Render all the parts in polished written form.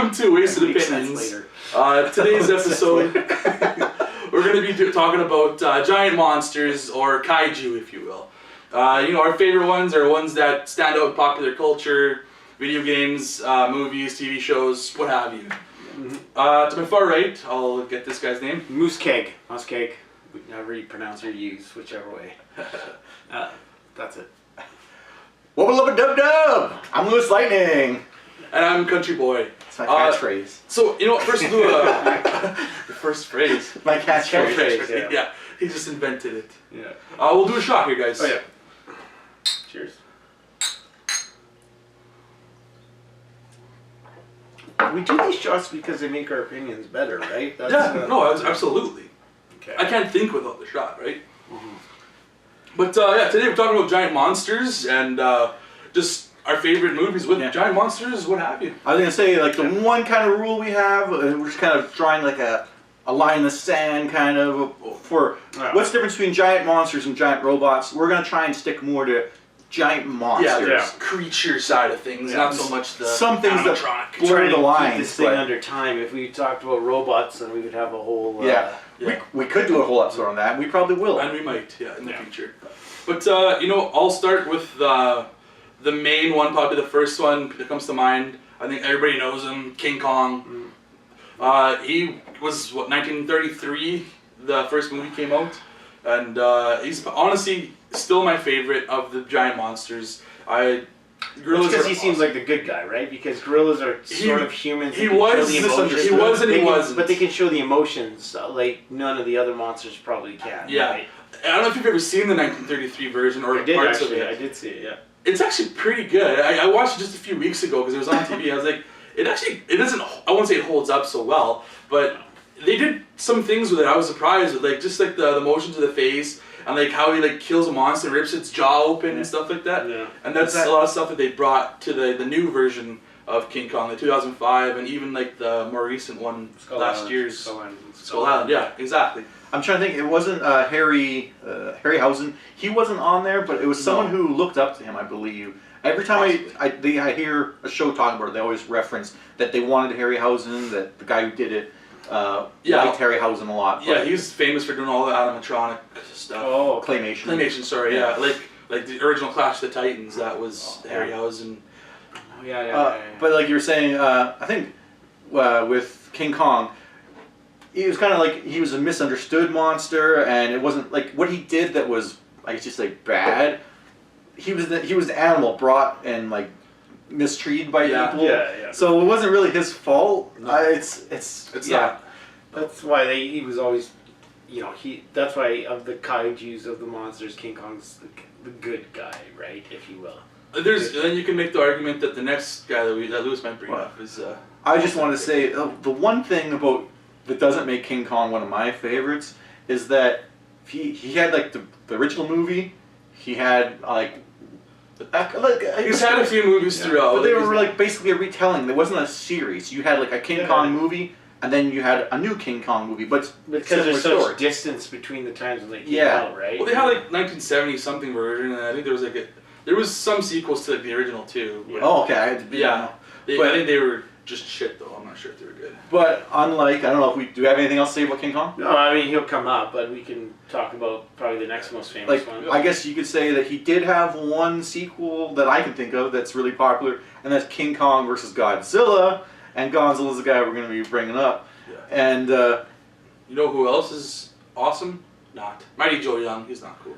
welcome to Wasted Opinions. Today's episode, we're going to be talking about giant monsters, or kaiju, if you will. Our favorite ones are ones that stand out in popular culture, video games, movies, TV shows, what have you. To my far right, I'll get this guy's name. MussKeg. MussKeg. However you pronounce or use, whichever way. That's it. Wubba-lubba-dub-dub! I'm LewisLightning. And I'm CountryBoy. It's my catchphrase. So, first we'll do the first phrase. My catchphrase. Yeah, he just invented it. Yeah. We'll do a shot here, guys. Oh, yeah. Cheers. We do these shots because they make our opinions better, right? That's, absolutely. Okay. I can't think without the shot, right? But today we're talking about giant monsters and just our favorite movies with giant monsters, what have you. I was going to say, like, the one kind of rule we have, we're just kind of drawing like a line in the sand kind of for what's the difference between giant monsters and giant robots. We're going to try and stick more to giant monsters. Yeah, creature side of things, not so much the some things that blur the lines. This thing under time. If we talked about robots, then we would have a whole... We could do a whole episode on that. We probably will. And we might, in the future. But, I'll start with the main one, probably the first one that comes to mind. I think everybody knows him, King Kong. He was, 1933, the first movie came out. And he's honestly still my favorite of the giant monsters. Gorillas because he seems like the good guy, right? Because gorillas are sort of humans. He was and he wasn't. But they can show the emotions like none of the other monsters probably can. Yeah. Right? I don't know if you've ever seen the 1933 version or parts of it. I did see it, yeah. It's actually pretty good. I watched it just a few weeks ago because it was on TV. I was like, it doesn't, I won't say it holds up so well, but they did some things with it I was surprised with, like just like the motions of the face and like how he like kills a monster, rips its jaw open and stuff like that. Yeah. And that's a lot of stuff that they brought to the new version of King Kong, the 2005, and even like the more recent one, last year's Skull Island. Yeah, exactly. I'm trying to think. It wasn't Harryhausen. He wasn't on there, but it was someone who looked up to him, I believe. Every time I hear a show talking about it, they always reference that they wanted Harryhausen, that the guy who did it liked Harryhausen a lot. Yeah, he's famous for doing all the animatronic stuff. Oh, claymation. Claymation, sorry. Yeah, like the original Clash of the Titans. That was Harryhausen. Oh yeah. But like you were saying, I think with King Kong, he was kind of like, he was a misunderstood monster, and it wasn't like what he did that was, I guess, just like bad. He was the animal brought and like mistreated by people. Yeah. So it wasn't really his fault. No. It's not. That's why he was always, that's why of the kaijus, of the monsters, King Kong's the good guy, right, if you will. Then you can make the argument that the next guy that Lewis might bring up is. I just want to say the one thing about that doesn't make King Kong one of my favorites is that he had like the original movie. He had he's had a few movies throughout. But they were like basically a retelling. There wasn't a series. You had like a King Kong movie, and then you had a new King Kong movie. But because there's such distance between the times when they came out, right? Well, they had like 1970 something version, and I think there was some sequels to like the original too. Yeah. Oh, okay. I think they were just shit though. I'm not sure if they were good. But unlike, I don't know if we do we have anything else to say about King Kong? No, I mean he'll come up, but we can talk about probably the next most famous one. I guess you could say that he did have one sequel that I can think of that's really popular, and that's King Kong versus Godzilla. And Godzilla's the guy we're going to be bringing up. Yeah. And you know who else is awesome? Not Mighty Joe Young. He's not cool.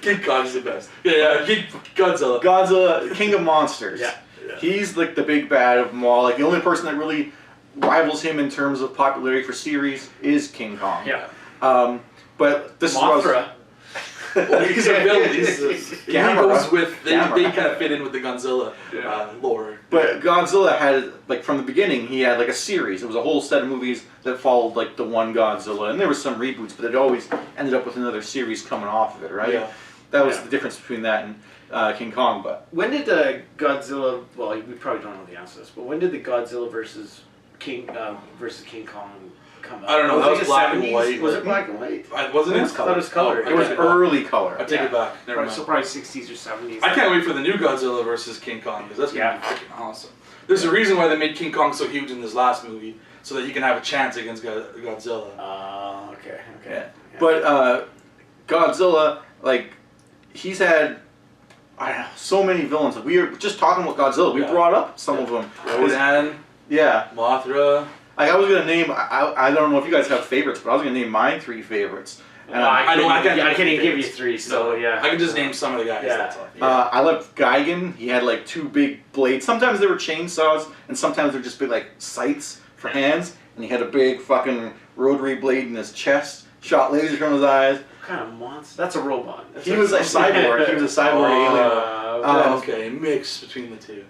King Kong's the best. Yeah. Godzilla, King of Monsters. Yeah. He's like the big bad of them all. Like the only person that really rivals him in terms of popularity for series is King Kong. Yeah. But this Mothra. He's a villain. He goes with they kind of fit in with the Godzilla lore. But Godzilla had like from the beginning he had like a series. It was a whole set of movies that followed like the one Godzilla, and there was some reboots, but it always ended up with another series coming off of it, right? Yeah. That was the difference between that and King Kong. But when did Godzilla? Well, we probably don't know the answer to this, but when did the Godzilla versus King Kong come out? I don't know. That was black and white. Was it black and white? Wasn't it? I thought it was color. It was early color. I take it back. Never mind. So probably 60s or 70s. I can't wait for the new Godzilla versus King Kong because that's gonna be freaking awesome. There's a reason why they made King Kong so huge in this last movie, so that he can have a chance against Godzilla. Okay. Yeah. But Godzilla, like, he's had so many villains. We were just talking about Godzilla. We brought up some of them. Rodan. Yeah. Mothra. I was gonna name. I don't know if you guys have favorites, but I was gonna name mine 3 favorites. I can't even give you 3, so yeah. I can just name some of the guys. Yeah. That's all. I loved Gigan. He had like 2 big blades. Sometimes they were chainsaws, and sometimes they're just big like scythes for hands. And he had a big fucking rotary blade in his chest. Shot lasers from his eyes. What kind of monster? That's a robot. He was a cyborg. He was a cyborg alien. Okay, mix between the two.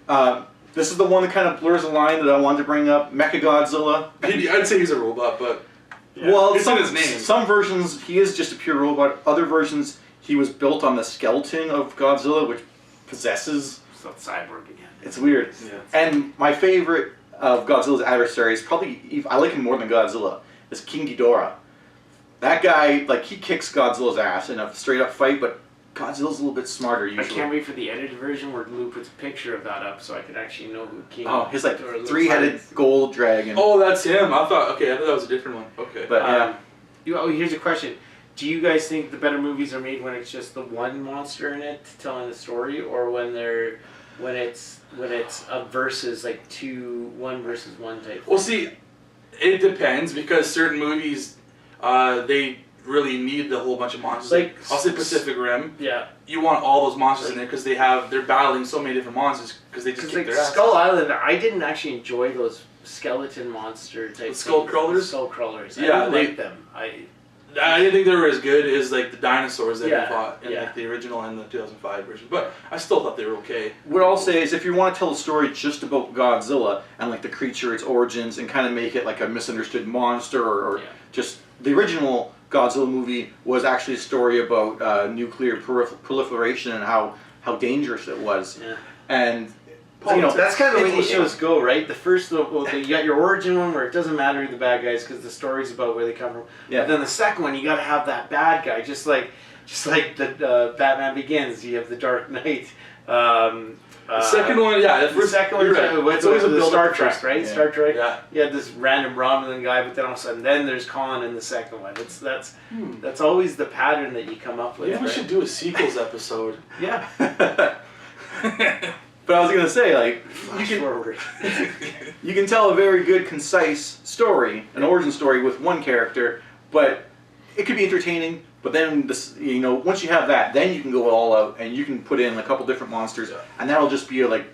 This is the one that kind of blurs the line that I wanted to bring up. Mechagodzilla. I'd say he's a robot, but well, it's in his name. Some versions he is just a pure robot. Other versions he was built on the skeleton of Godzilla, which possesses. So it's cyborg again. It's weird. Yeah. And my favorite of Godzilla's adversaries, probably I like him more than Godzilla, is King Ghidorah. That guy, like, he kicks Godzilla's ass in a straight up fight, but Godzilla's a little bit smarter usually. I can't wait for the edited version where Lou puts a picture of that up so I can actually know who King. Oh, his like Ghidorah looks 3-headed like. gold dragon. Oh, that's him. I thought that was a different one. Okay. But here's a question: do you guys think the better movies are made when it's just the one monster in it telling the story, or when it's a versus like 1 versus 1 type? Well, see, it depends because certain movies, they really need the whole bunch of monsters. Like I'll say Pacific Rim. Yeah. You want all those monsters in there because they're battling so many different monsters because they just kick their ass. Skull Island, I didn't actually enjoy those skeleton monster type. Skull crawlers. Skull crawlers. Yeah, I didn't like them. I didn't think they were as good as like the dinosaurs that Yeah, we fought in like the original and the 2005 version, but I still thought they were okay. what I'll say is if you want to tell a story just about Godzilla and like the creature, its origins, and kind of make it like a misunderstood monster or just the original Godzilla movie was actually a story about nuclear proliferation and how dangerous it was. Yeah. And that's kind of the way these shows go, right? The first, you got your origin one where it doesn't matter who the bad guys because the story's about where they come from. Yeah. But then the second one, you got to have that bad guy, just like the Batman Begins. You have the Dark Knight. The second one, the second one, it's always a Star Trek, right? Yeah. Star Trek. Yeah. You have this random Romulan guy, but then all of a sudden, then there's Khan in the second one. That's always the pattern that you come up with. Yeah, we should do a sequels episode. Yeah. But I was gonna say, like, Forward. you can tell a very good, concise story, an origin story with one character, but it could be entertaining. But then, once you have that, then you can go all out and you can put in a couple different monsters, and that'll just be like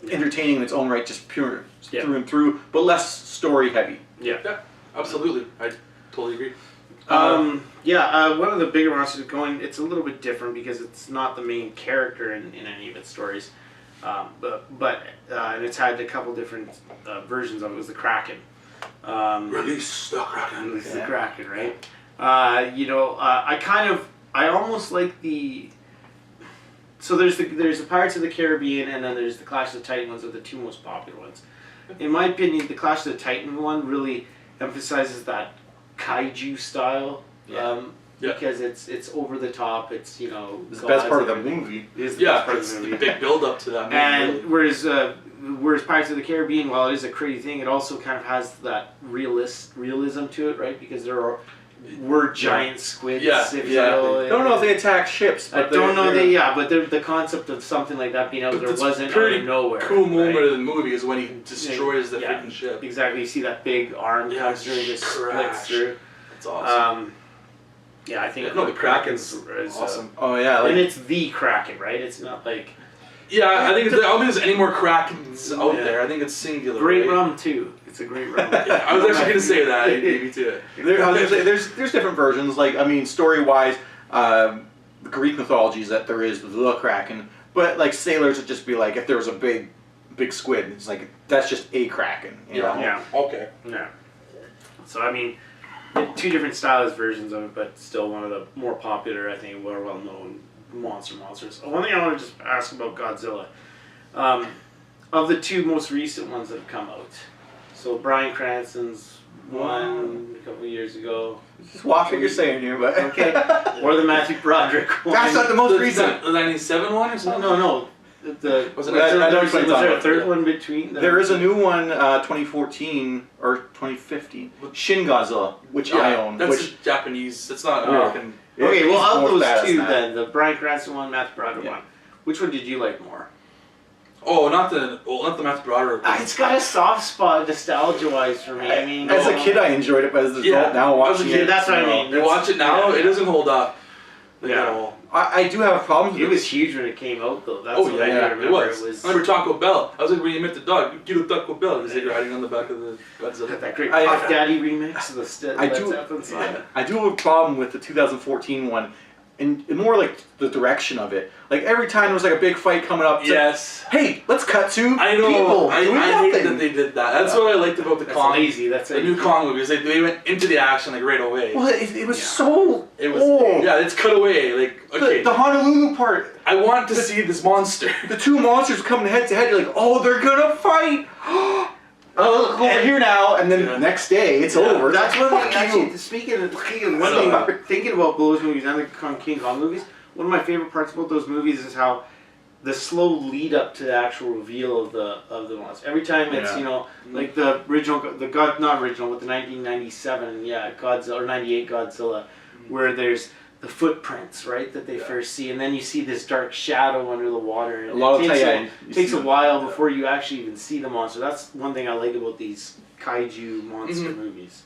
entertaining in its own right, just pure through and through, but less story heavy. Yeah, absolutely. I totally agree. One of the bigger monsters going, it's a little bit different because it's not the main character in any of its stories. And it's had a couple different versions of it. It was the Kraken. Release the Kraken. Release the Kraken, right? I almost like the. So there's the Pirates of the Caribbean, and then there's the Clash of the Titan ones are the 2 most popular ones. In my opinion, the Clash of the Titan one really emphasizes that Kaiju style. Because it's over the top. It's It's the best part of the movie. It is the best part of it's the the movie. big build up to that movie. And whereas Pirates of the Caribbean, while it is a crazy thing, it also kind of has that realism to it, right? Because we're giant squids. If you will. I don't know if they attack ships. But I don't know but the concept of something like that being out there wasn't out of nowhere. Cool moment right? of the movie is when he destroys the freaking ship. Exactly. You see that big arm comes through and just splits through. That's awesome. I think the Kraken's awesome. Oh yeah, and it's the Kraken, right? It's not like. Yeah, I think I don't think there's any more Krakens out there. I think it's singular. Great right? rum too. It's a great rum. I was actually gonna say that. You beat me to it. I was gonna say there's different versions. Like story wise, the Greek mythology is that there is the Kraken, but like sailors would just be like if there was a big squid, it's like that's just a Kraken. You know? Yeah. Okay. Yeah. So I mean, 2 different stylized versions of it, but still one of the more popular, I think, more well-known monsters. One thing I want to just ask about Godzilla, of the 2 most recent ones that have come out, so Bryan Cranston's one a couple of years ago. Just watch what you're saying here, but okay. Or the Matthew Broderick one. That's not the most recent. The 97 one or something? No. Was it- was I know there what you're talking a about, third yeah. one between? There is a new one, 2014 or 2015, Shin Godzilla, which I own. That's Which Japanese. It's not Oh. American. Okay, well, it's of more those badass two, than that. then the Bryan Cranston one, Matthew Broderick Yeah. one, which one did you like more? Oh, not the Matthew Broderick. It's got a soft spot nostalgia-wise for me. I mean, as a kid, I enjoyed it, but as an Yeah, adult now as a watching kid, it, that's what I you know, mean. You watch it now, Yeah. it doesn't hold up. Like, Yeah. at all. I do have a problem with it it. was huge when it came out, though. That's Oh what yeah, I remember. it was. I remember Taco Bell. I was like, when you met the dog, get a Taco Bell. He's like riding on the back of the Godzilla. That great I- Puff Daddy remix of the I Led do- Zeppelin song. I do have a problem with the 2014 one, and more like the direction of it. Like every time there was like a big fight coming up, it's like, Yes. hey, let's cut to I know. people I doing hated nothing. that they did that. That's what I liked about the That's Kong. lazy. That's The new Kong movies. Like they went into the action like right away. Well, it was Yeah. so. It was. oh. Yeah, it's cut away. Like okay, The Honolulu part, I want to see this monster. the two monsters coming head to head. You're like, oh, they're gonna fight. Oh, look over And- here now, and then Yeah. next day it's Yeah. over. That's It's like, one fuck thing. you. Actually, speaking of one thing, thinking about those movies and the King Kong movies, one of my favorite parts about those movies is how the slow lead up to the actual reveal of the monster. Every time it's Yeah. like the original, not original, with the 1997 Godzilla or 98 Godzilla, where there's the footprints, right, that they first see, and then you see this dark shadow under the water. And A lot of takes time, it takes a while before you actually even see the monster. That's one thing I like about these kaiju monster movies.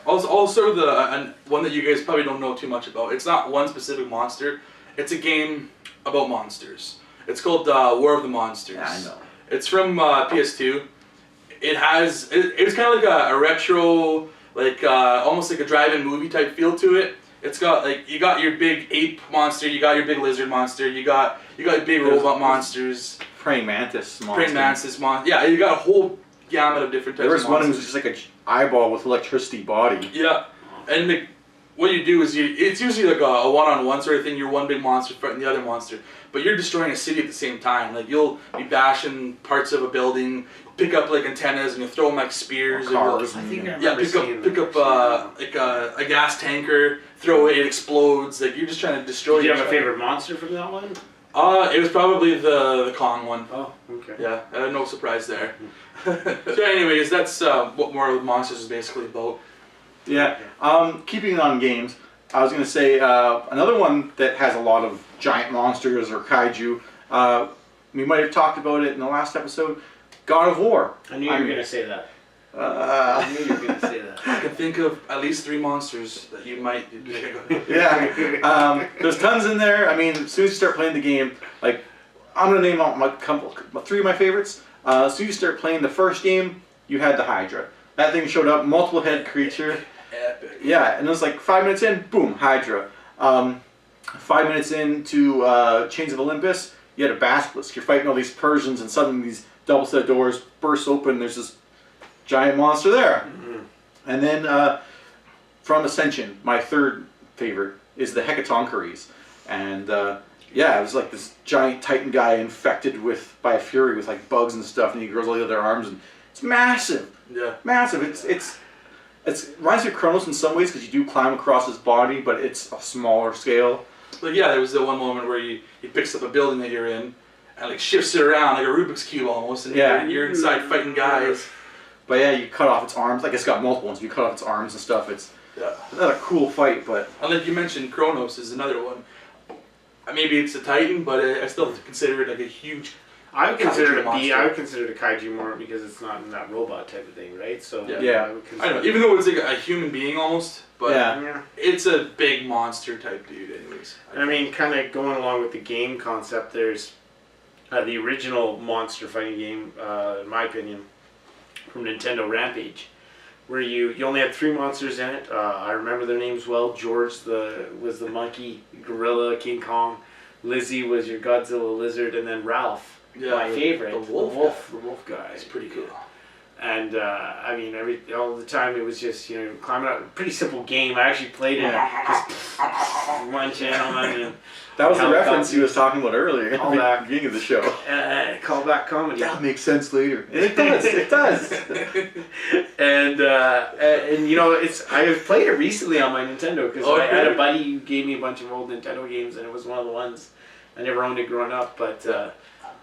Also and one that you guys probably don't know too much about. It's not one specific monster. It's a game about monsters. It's called War of the Monsters. Yeah, I know. It's from PS2. It's kind of like a retro, like almost like a drive-in movie type feel to it. It's got like you got your big ape monster, you got your big lizard monster, you got big robot monsters, Praying mantis monster. praying mantis monster. Yeah, you got a whole gamut of different types. There was of one who monsters. was just like an eyeball with electricity body. Yeah, and what you do is it's usually like a one-on-one sort of thing. You're one big monster fighting the other monster, but you're destroying a city at the same time. Like you'll be bashing parts of a building, pick up like antennas, and you throw them like spears. Or cars. And I think I yeah, remember seeing pick up like a gas tanker, throw it, it explodes. Like you're just trying to destroy. Did you each have a other. favorite monster from that one? It was probably the Kong one. Oh, okay. Yeah, no surprise there. So, anyways, that's what More of the Monsters is basically about. Yeah. Keeping it on games, I was gonna say another one that has a lot of giant monsters or kaiju. We might have talked about it in the last episode. God of War. I knew you were gonna say that. I Uh, knew you were gonna say that. I can think of at least 3 monsters that you might. yeah. There's tons in there. I mean, as soon as you start playing the game, like I'm gonna name out my 3 of my favorites. As soon as you start playing the first game, you had the Hydra. That thing showed up, multiple head creature. Epic. Yeah, and it was like 5 minutes in, boom, Hydra. 5 minutes into Chains of Olympus, you had a basilisk. You're fighting all these Persians, and suddenly these double set doors burst open. There's this giant monster there. Mm-hmm. And then from Ascension, my third favorite is the Hecatoncheires. And yeah, it was like this giant Titan guy infected by a Fury with like bugs and stuff, and he grows all the other arms, and it's massive. Yeah. Massive. It reminds me of Kronos in some ways because you do climb across his body, but it's a smaller scale. Like yeah, there was the one moment where he picks up a building that you're in and like shifts it around like a Rubik's Cube almost, and Yeah. you're inside fighting guys. But yeah, you cut off its arms. Like it's got multiple ones. You cut off its arms and stuff. It's Yeah. not a cool fight, but And like you mentioned, Kronos is another one. Maybe it's a Titan, but I still consider it like a huge. I would consider it a Monster. B. I would consider it a kaiju more because it's not in that robot type of thing, right? So Yeah. I would I consider don't know, even though it's like a human being almost, but Yeah. it's a big monster type dude, anyways. I mean, kind of going along with the game concept, there's the original monster fighting game, in my opinion, from Nintendo, Rampage, where you only had 3 monsters in it. I remember their names well. George was the monkey, Gorilla, King Kong. Lizzie was your Godzilla lizard, and then Ralph, my favorite, the wolf the wolf guy. It's pretty cool. And I mean, all the time it was just climbing up. Pretty simple game. I actually played it. Just one channel and that was the Call reference back. he was talking about earlier at Call the back. beginning of the show. callback comedy. That'll make sense later. And it does. It does. And I played it recently on my Nintendo because I had a buddy who gave me a bunch of old Nintendo games, and it was one of the ones I never owned it growing up, but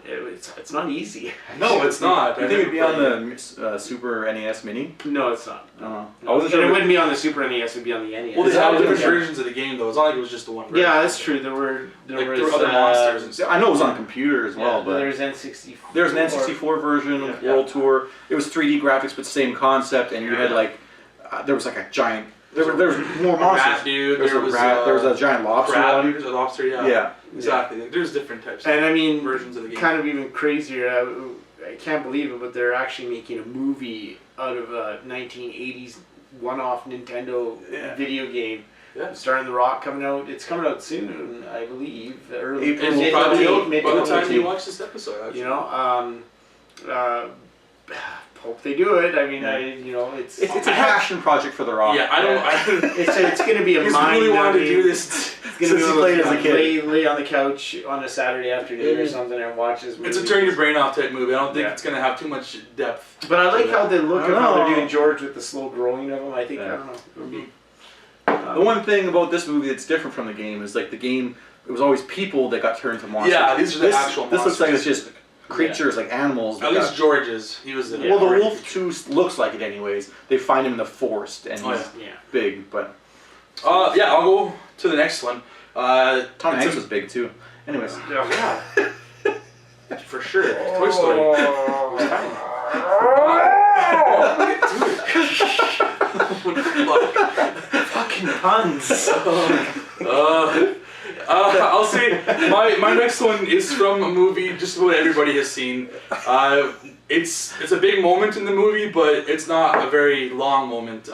it's not easy. No, it's not. You think it'd be on the Super NES Mini? No, it's not. I No, wasn't it sure. wouldn't be on the Super NES. It'd be on the NES. Well, they have different Yeah. versions of the game though. It's not like it was just the one version. Yeah, that's true. There were other monsters and stuff. I know it was on computer as well, but there's N64. there's an N64 version of World Tour. It was 3D graphics, but same concept, and you had like there was like a giant. There was more monsters. Rat dude. There was a rat. There was a giant lobster crab one. dude. There's a lobster. Yeah. Yeah. Exactly. There's different types. And I mean, versions of the game. kind of even crazier. I can't believe it, but they're actually making a movie out of a 1980s one-off Nintendo video game. Yeah. Starring The Rock coming out. It's coming out soon, I believe. Early April. It will probably be out mid- by the time 2018. you watch this episode. Actually. You know, hope they do it. I mean, it's It's a passion project for The Rock. Yeah, I don't. it's going to be a He's mind. really wanted to do this. It's gonna Since be he played as a kid. lay on the couch on a Saturday afternoon or something and watch this movie. It's a turn your brain off type movie. I don't think Yeah. it's gonna have too much depth. But I like how they look I at how they're know. doing George with the slow growing of him. I think Yeah. I don't know. It would be, The one thing about this movie that's different from the game is like the game. It was always people that got turned to monsters. Yeah, these are the actual This looks like it's monsters. just creatures, like animals. At that least got- George's. He was the well, the wolf too looks like it anyways. They find him in the forest and he's yeah. big, but Yeah, I'll go to the next one. Tom it's Hanks a- was big too. Anyways, Yeah. For sure. Toy Story. Fucking puns. I'll say my next one is from a movie just about everybody has seen. It's a big moment in the movie, but it's not a very long moment.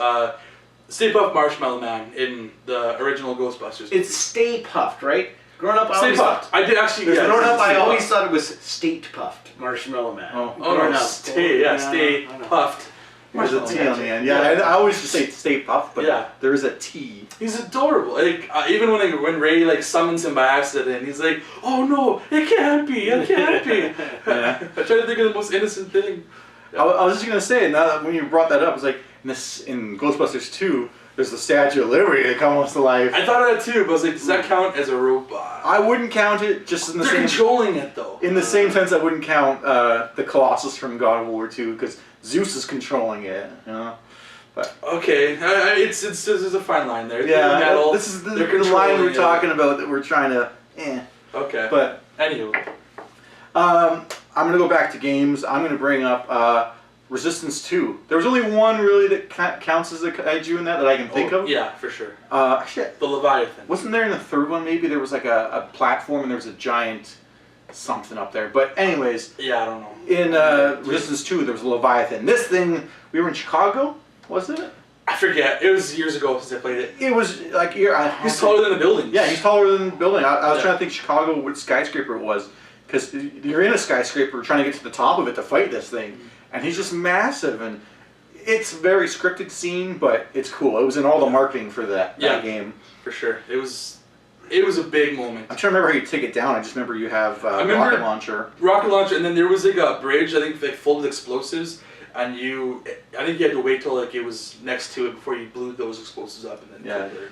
Stay Puft Marshmallow Man in the original Ghostbusters. It's Stay Puffed, right? Growing up, I Stay always Puft. I did actually. Yeah, growing up, I Stay always Puft. thought it was State Puffed Marshmallow Man. Oh. Oh Growing no, up. Stay I know. Puft. there's a T on the end. Yeah, Yeah. I always just say Stay Puft, but Yeah. there is a T. He's adorable. Like even when Ray like summons him by accident, he's like, "Oh no, it can't be! It can't be!" Yeah. I try to think of the most innocent thing. I was just gonna say, now that when you brought that up, it's like in Ghostbusters 2, there's the Statue of Liberty that comes to life. I thought of that too, but I was like, does that count as a robot? I wouldn't count it just in the They're same controlling it though. in the same sense. I wouldn't count the Colossus from God of War 2 because Zeus is controlling it. You know. Okay, it's there's a fine line there. Yeah, They're metal, this is the they're line controlling we're it. talking about that we're trying to. Okay. But Anywho, I'm gonna go back to games. I'm gonna bring up Resistance 2. There was only one really that counts as a kaiju in that I can think of. Yeah, for sure. Shit. The Leviathan. Wasn't there in the third one maybe there was like a platform and there was a giant something up there. But anyways, Yeah, I don't know. in Resistance 2 there was a Leviathan. This thing, we were in Chicago, wasn't it? I forget. It was years ago since I played it. It was like He's taller than the buildings. Yeah, he's taller than the building. I was Yeah. trying to think Chicago what skyscraper it was. Because you're in a skyscraper trying to get to the top of it to fight this thing. And he's just massive. And it's a very scripted scene, but it's cool. It was in all the marketing for that game. for sure. It was a big moment. I'm trying to remember how you take it down. I just remember you have remember- rocket launcher. Rocket launcher, and then there was like a bridge. I think like full of explosives, and I think you had to wait till like it was next to it before you blew those explosives up, and then Yeah. killed it.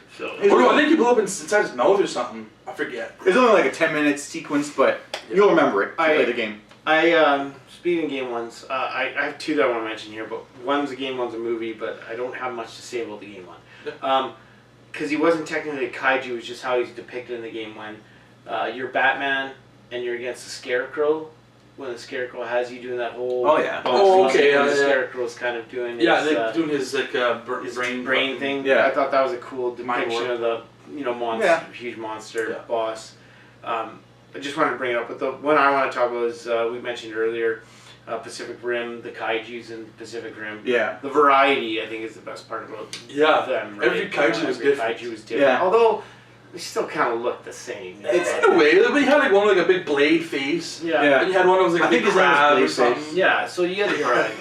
So, Or no, I think you blew up inside his mouth or something. I forget. It's only like a 10-minute sequence, but you'll remember it if you play the game. speaking of game ones, I have two that I want to mention here, but one's a game, one's a movie, but I don't have much to say about the game one. Because he wasn't technically a kaiju, it was just how he's depicted in the game one. You're Batman, and you're against the Scarecrow, when the Scarecrow has you doing that whole... Oh, yeah. Oh, okay, The yeah. Scarecrow's kind of doing Yeah, his, they're doing his like his brain thing. Yeah. I thought that was a cool Mind depiction warp. of the monster, Yeah. huge monster Yeah. boss. I just wanted to bring it up, but the one I want to talk about is we mentioned earlier, Pacific Rim, the Kaiju's in Pacific Rim. Yeah. The variety, I think, is the best part about them. Right? Every kaiju was Every different. Kaiju was different. Yeah. Although they still kind of look the same. It's in a way, but he had like one with like a big blade face. Yeah. Yeah. And you had one that was like I a big think his name was crab or Blade something. Face. Yeah, so you had the variety.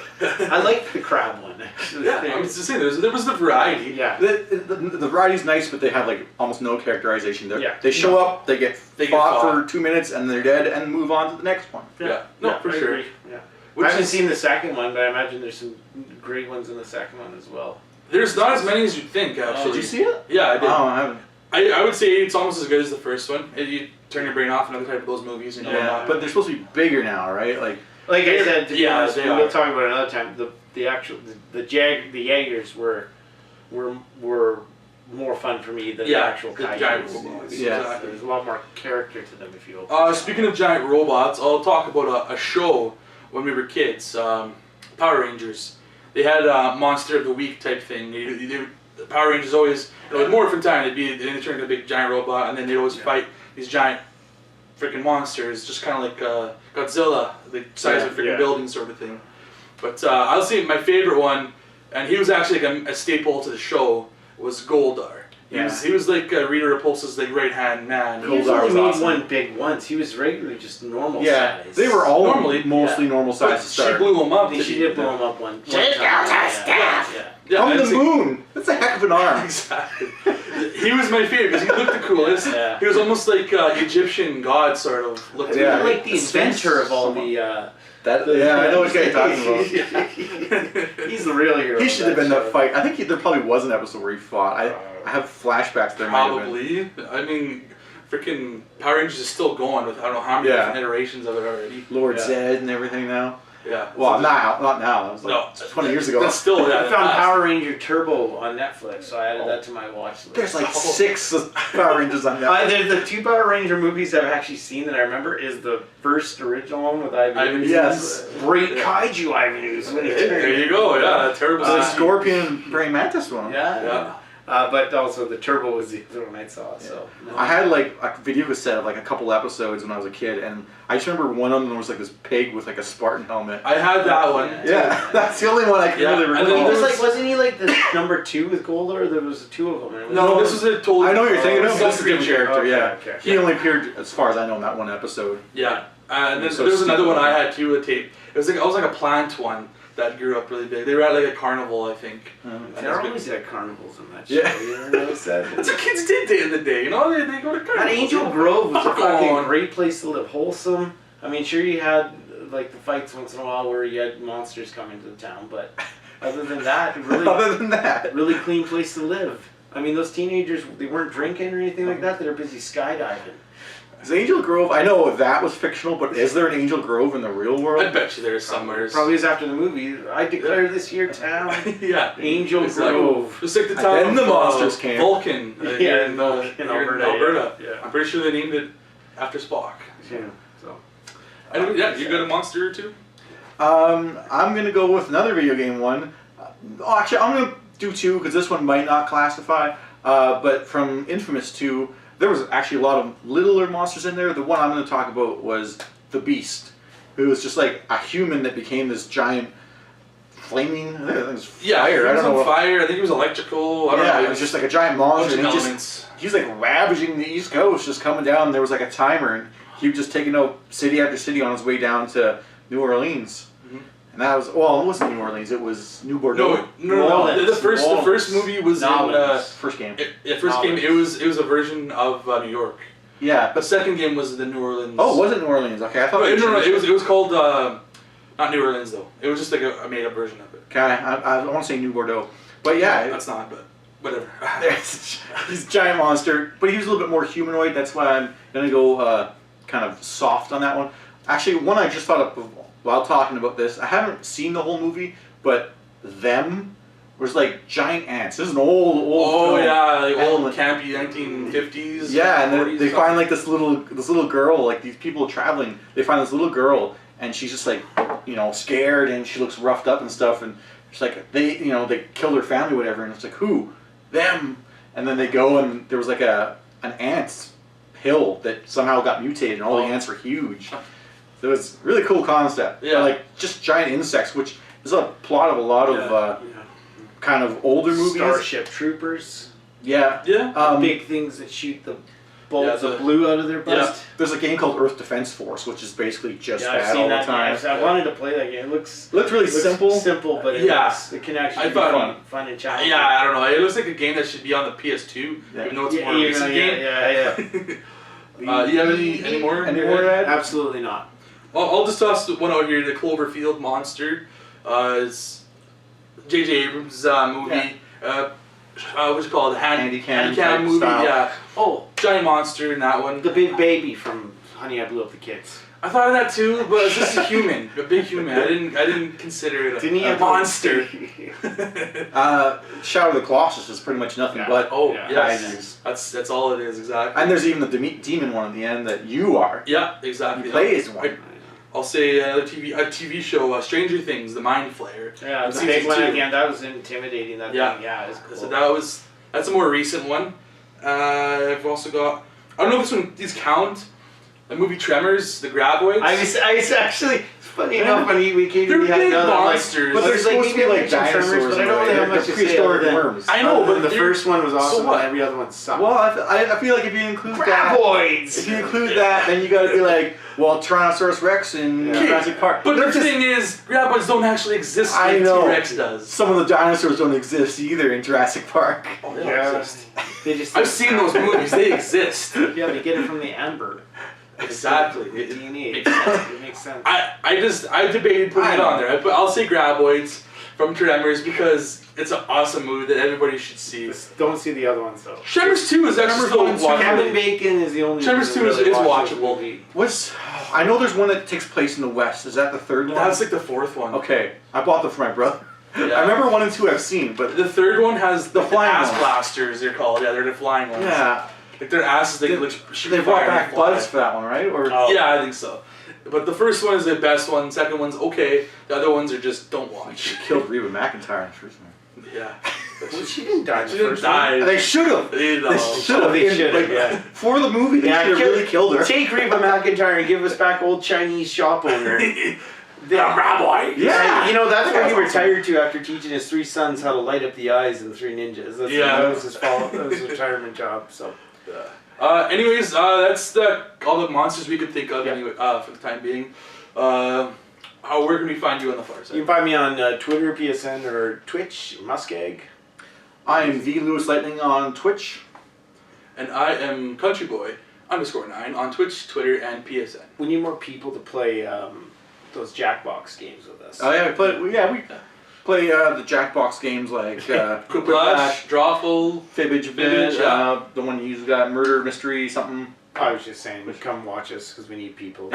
I liked the crab one, actually. Yeah, I was just saying there was the variety. Yeah. The variety's nice, but they have like almost no characterization. Yeah. They show up, they get They get fought fought. for 2 minutes, and they're dead, and move on to the next one. Yeah. No, for I sure. agree. Yeah. Which I haven't is- seen the second one, but I imagine there's some great ones in the second one as well. There's not as many as you'd think, actually. Did you see it? Yeah, I did. Oh, I haven't. I would say it's almost as good as the first one. turn your brain off another type of those movies. You know. Yeah, but they're supposed to be bigger now, right? Like I said, to be honest, they we'll are. talk about it another time. The actual the Jaegers were more fun for me than the actual the Kaiju. giant robots. Yeah. Exactly. There's a lot more character to them if you will. Speaking of giant robots, I'll talk about a show when we were kids. Power Rangers. They had a Monster of the Week type thing. The Power Rangers always, with Morphin Time, they'd turn into a big giant robot, and then they'd always fight these giant freaking monsters, just kind of like Godzilla, the size of freaking building sort of thing. But I'll say my favorite one, and he was actually like a staple to the show, was Goldar. He was like Rita Repulsa's like right hand man. He only made one big once. He was regularly just normal size. They were all Normally, mostly normal size to start. She blew him up. She did blow him up one time. On the moon! That's a heck of an arm. Exactly. He was my favorite because he looked the coolest. Yeah. He was almost like Egyptian god sort of looked. Yeah. Like the inventor of all the. I know what you're talking about. He's the real hero. He should have been that fight. I think there probably was an episode where he fought. I have flashbacks there. Probably. I mean, freaking Power Rangers is still going with I don't know how many different iterations of it already. Lord Zed and everything now. Yeah. Well, not now. That was like 20 years ago. That's still. I found Power Ranger Turbo on Netflix, so I added that to my watch list. There's like 6 Power Rangers on Netflix. The 2 Power Ranger movies I've actually seen that I remember is the first original one with Ivan Ooze. Yes. Great Kaiju Ivan Ooze. There you go. Yeah, terrible. The Scorpion and Praying Mantis one. Yeah. But also the Turbo was the other one I saw. So I had like a video cassette of like a couple episodes when I was a kid, and I just remember one of them was like this pig with like a Spartan helmet. I had that one. Yeah, that's the only one I can really And then recall. He was like, wasn't he like the number 2 with Goldar? There was 2 of them. No, this was a totally. I know what you're thinking of. Some This is a different character. Okay, Yeah, okay. he only appeared, as far as I know, in that one episode. Yeah, and then So there was another stupid. one I had too. A tape. It was like a plant one that grew up really big. They were at like a carnival, I think. They're always at carnivals in that show. Yeah. You ever notice that? That's what kids did day in the day, you know? They go to carnivals. That Angel Grove was a Come on. fucking great place to live. Wholesome. I mean, sure you had like the fights once in a while where you had monsters come into the town, but other than that, really clean place to live. I mean, those teenagers, they weren't drinking or anything like that. They were busy skydiving. Is Angel Grove? I know that was fictional, but is there an Angel Grove in the real world? I bet you there is somewhere. Probably is after the movie. I declare this here town Yeah. Angel It's like- Grove. Just like the And town then of the monsters came. Vulcan. Yeah, in Vulcan, here in Alberta, Alberta. yeah. I'm pretty sure they named it after Spock. Yeah. So. Anyway, yeah, you got a monster or two? I'm gonna go with another video game one. Actually, I'm gonna do 2 because this one might not classify. But from Infamous 2, there was actually a lot of littler monsters in there. The one I'm gonna talk about was the Beast, who was just like a human that became this giant flaming. I think it was fire. Yeah, he I was don't know. on fire. I think he was electrical. I don't know. It was just like a giant monster. And elements. he was like ravaging the East Coast, just coming down. There was like a timer, and he was just taking out city after city on his way down to New Orleans. And that was, well, it wasn't New Orleans, it was New Bordeaux. No. The first movie was first game. First game, it was a version of New York. Yeah. The second game was the New Orleans. Oh, was it New Orleans? Okay, I thought No, it was called not New Orleans though. It was just like a made up version of it. Okay, I want to say New Bordeaux. But yeah. That's not, but whatever. He's a giant monster, but he was a little bit more humanoid. That's why I'm going to go kind of soft on that one. Actually, one I just thought of while talking about this, I haven't seen the whole movie, but them was like giant ants. This is an old Oh film. yeah, like old And- campy 1950s. Yeah, and 40s they stuff. find like this little girl, like these people traveling. They find this little girl, and she's just like, scared, and she looks roughed up and stuff. And it's like they killed her family, whatever. And it's like, who? Them. And then they go, and there was like an ant hill that somehow got mutated, and all the ants were huge. So it was a really cool concept. Yeah. Like just giant insects, which is a plot of a lot of kind of older movies. Starship Troopers. Yeah. Yeah. Big things that shoot the bolts Yeah, of blue out of their bust. There's a game called Earth Defense Force, which is basically just I've that seen all that. the time. I wanted to play that game. It looks Really simple. Simple, but it can actually be fun and challenging. Yeah, I don't know. It looks like a game that should be on the PS2, even though it's a more recent game. Yeah. You have any more? Any more to add? Absolutely not. I'll just toss one out here. The Cloverfield Monster. It's J.J. Abrams' movie. what's it called? Handycam Handycam movie. style. Yeah. Oh, Giant monster in that one. the big baby from Honey, I Blew Up the Kids. I thought of that too, but it's just a human, a big human. I didn't consider it Didn't he a have monster. Shadow of the Colossus is pretty much nothing Yeah. but Oh, Yeah. yes. That's all it is, exactly. and there's even the demon one at the end that you are. Yeah, exactly. He plays one. I'll say another TV show, Stranger Things, The Mind Flayer. Yeah, the Season big one 2. again. That was intimidating. That Yeah. thing. Yeah, it's cool. So that's a more recent one. I've also got, I don't know if these count. The movie Tremors, the Graboids. I was actually, funny enough, when we came to They're the big other, monsters. But they're It's like supposed to be maybe like mention Tremors, dinosaurs. but I don't really have much to say prehistoric other than- worms. I know, but the first one was awesome, what? and every other one sucked. Well, I feel like if you include that, Graboids! if you include that, then you got to be like, well, Tyrannosaurus Rex in Yeah. Jurassic Park. But They're the just- thing is, Graboids don't actually exist I like know. T-Rex does. Some of the dinosaurs don't exist either in Jurassic Park. Oh, they don't Yeah. exist. They just I've seen those movies. They exist. Yeah, they get it from the amber. Exactly. The It DNA. makes sense. It makes sense. I debated putting I it know. on there. But I'll say Graboids from Tremors because it's an awesome movie that everybody should see. Just don't see the other ones though. Tremors 2 is actually still Tremors 1 watchable. Kevin Bacon is the only. Tremors reason 2 is really watch this watchable. movie. I know there's one that takes place in the West. Is that the third one? That's like the fourth one. Okay, I bought them for my brother. Yeah. I remember 1 and 2 I've seen, but The third one has The the flying ass ones. blasters, they're called. Yeah, they're the flying ones. yeah, Like their asses, they like shoot they brought fire and back fly. Buzz for that one, right? Or Oh. Yeah, I think so. But the first one is the best one. Second one's okay. The other ones are just don't watch. killed Reba McEntire in the first one. Yeah. Well, she didn't die. in She the didn't first one. die. They should have. They They should have. They should've, yeah. For the movie, they Yeah, should have really killed her. Take Reba McEntire and give us back old Chinese shop owner. The Graboid. Yeah. You know, that's That what he guy's retired to after teaching his 3 sons how to light up the eyes in 3 Ninjas. That's Yeah. That was his fault. That was his retirement job. So. Anyways, that's all the monsters we could think of Yeah. anyway, for the time being. Where can we find you on the far You side? can find me on Twitter, PSN, or Twitch, MussKeg. I am the LewisLightning on Twitch. And I am CountryBoy _9 on Twitch, Twitter, and PSN. We need more people to play those Jackbox games with us. Oh yeah, we play the Jackbox games like Quiplash, Drawful. Fibbage, Fibbage, yeah. the one you use got murder mystery something. I was just saying, come watch us because we need people.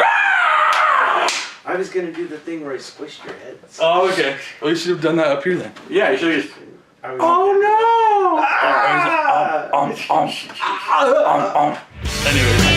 I was gonna do the thing where I squished your head. Oh, okay. Well, you should have done that up here then. Yeah, you should just. I was, Oh no! Ah! Anyways.